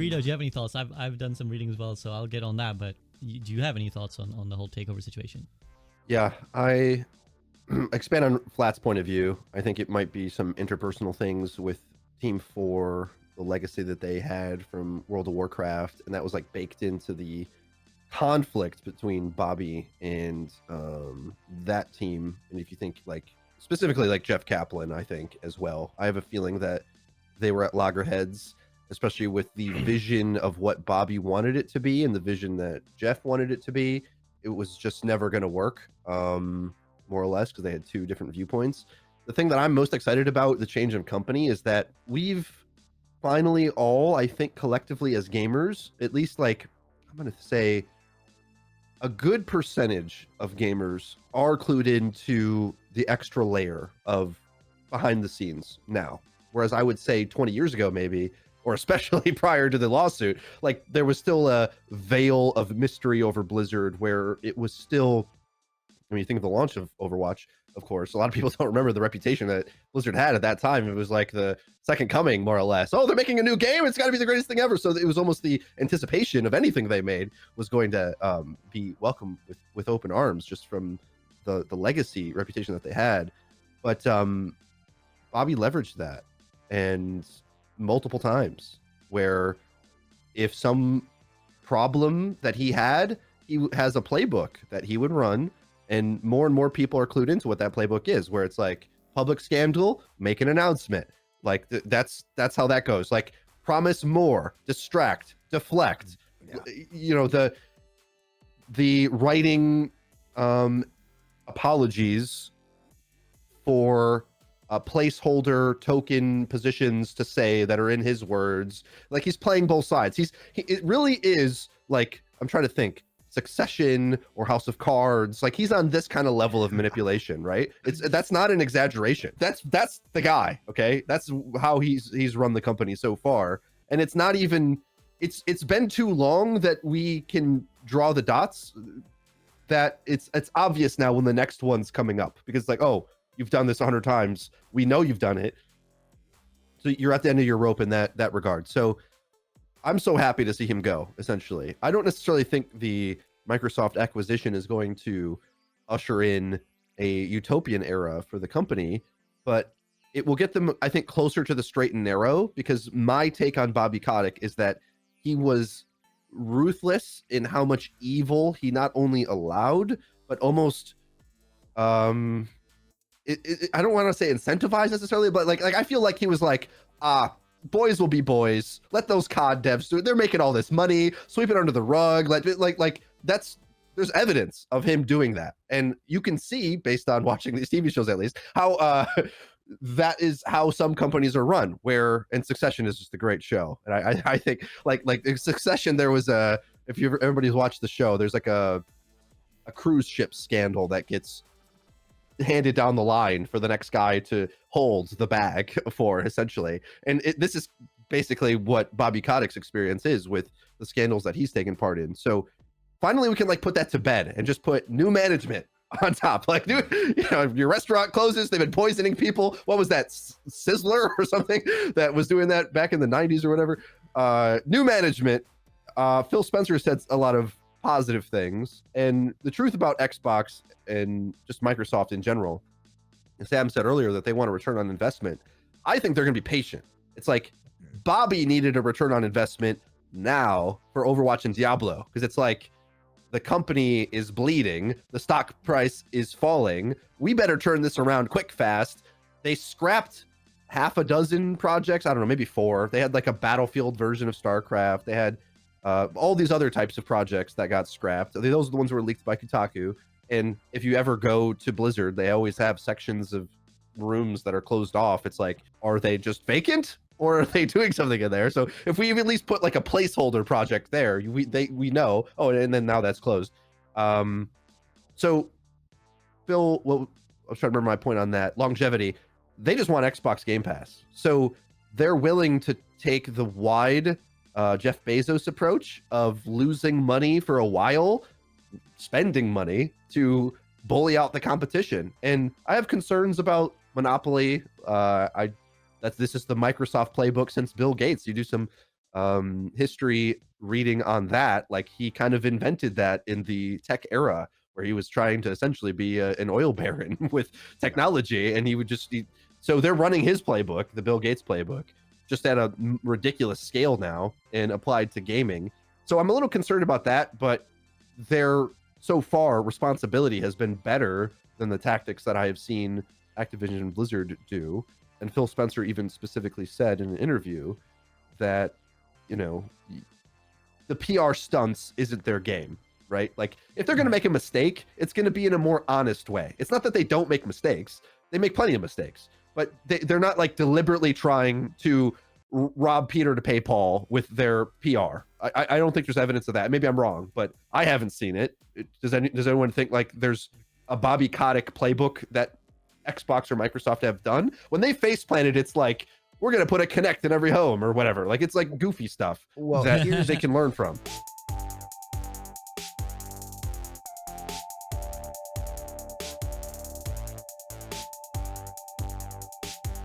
Freedo, do you have any thoughts? I've done some reading as well, so I'll get on that. But do you have any thoughts on the whole takeover situation? Yeah, I expand on Flat's point of view. I think it might be some interpersonal things with Team 4, the legacy that they had from World of Warcraft, and that was like baked into the conflict between Bobby and that team. And if you think like specifically like Jeff Kaplan, I think as well, I have a feeling that they were at loggerheads, especially with the vision of what Bobby wanted it to be and the vision that Jeff wanted it to be. It was just never going to work, more or less, because they had two different viewpoints. The thing that I'm most excited about the change of company is that we've finally all, I think collectively as gamers, at least like, I'm going to say a good percentage of gamers are clued into the extra layer of behind the scenes now. Whereas I would say 20 years ago, maybe, or especially prior to the lawsuit, like there was still a veil of mystery over Blizzard where it was still, when you think of the launch of Overwatch, of course, a lot of people don't remember the reputation that Blizzard had at that time. It was like the second coming, more or less. Oh, they're making a new game. It's got to be the greatest thing ever. So it was almost the anticipation of anything they made was going to be welcomed with open arms, just from the legacy reputation that they had. But Bobby leveraged that, and multiple times, where if some problem that he had, he has a playbook that he would run, and more people are clued into what that playbook is, where it's like public scandal, make an announcement. Like that's how that goes. Like promise more, distract, deflect. Yeah. You know, the writing apologies for placeholder token positions to say that are in his words. Like he's playing both sides. It really is like, I'm trying to think, Succession or House of Cards. Like he's on this kind of level of manipulation, right? That's not an exaggeration. That's the guy. Okay, that's how he's run the company so far. And it's not even, it's been too long that we can draw the dots, that it's obvious now when the next one's coming up, because it's like, oh, you've done this 100 times. We know you've done it. So you're at the end of your rope in that regard. So I'm so happy to see him go, essentially. I don't necessarily think the Microsoft acquisition is going to usher in a utopian era for the company, but it will get them, I think, closer to the straight and narrow, because my take on Bobby Kotick is that he was ruthless in how much evil he not only allowed, but almost, I don't want to say incentivized necessarily, but like I feel like he was like, boys will be boys. Let those COD devs do it. They're making all this money. Sweep it under the rug. Like that's, there's evidence of him doing that, and you can see based on watching these TV shows at least how that is how some companies are run. Where, and Succession is just a great show, and I think like Succession, there was if everybody's watched the show, there's like a cruise ship scandal that gets handed down the line for the next guy to hold the bag for, essentially. And this is basically what Bobby Kotick's experience is with the scandals that he's taken part in. So finally we can like put that to bed and just put new management on top. Like, you know, your restaurant closes, they've been poisoning people. What was that, Sizzler or something that was doing that back in the 90s or whatever? New management. Phil Spencer said a lot of positive things, and the truth about Xbox and just Microsoft in general, and Sam said earlier that they want a return on investment. I think they're going to be patient. It's like Bobby needed a return on investment now for Overwatch and Diablo, because it's like the company is bleeding, the stock price is falling, we better turn this around quick, fast. They scrapped half a dozen projects, I don't know, maybe 4. They had like a Battlefield version of StarCraft. They had all these other types of projects that got scrapped. Those are the ones that were leaked by Kotaku. And if you ever go to Blizzard, they always have sections of rooms that are closed off. It's like, are they just vacant, or are they doing something in there? So if we at least put like a placeholder project there, we know. Oh, and then now that's closed. So Phil, I was trying to remember my point on that. Longevity. They just want Xbox Game Pass. So they're willing to take the wide Jeff Bezos approach of losing money for a while, spending money to bully out the competition. And I have concerns about monopoly. This is the Microsoft playbook since Bill Gates. You do some history reading on that, like he kind of invented that in the tech era where he was trying to essentially be an oil baron with technology, and he would just so they're running his playbook, the Bill Gates playbook, just at a ridiculous scale now and applied to gaming. So I'm a little concerned about that, but their so far responsibility has been better than the tactics that I have seen Activision and Blizzard do. And Phil Spencer even specifically said in an interview that, you know, the PR stunts isn't their game, right? Like if they're going to make a mistake, it's going to be in a more honest way. It's not that they don't make mistakes. They make plenty of mistakes, but they're not like deliberately trying to rob Peter to pay Paul with their PR. I don't think there's evidence of that. Maybe I'm wrong, but I haven't seen it. Does anyone think like there's a Bobby Kotick playbook that Xbox or Microsoft have done? When they face planted, it's like, we're going to put a Kinect in every home or whatever. Like it's like goofy stuff that they can learn from.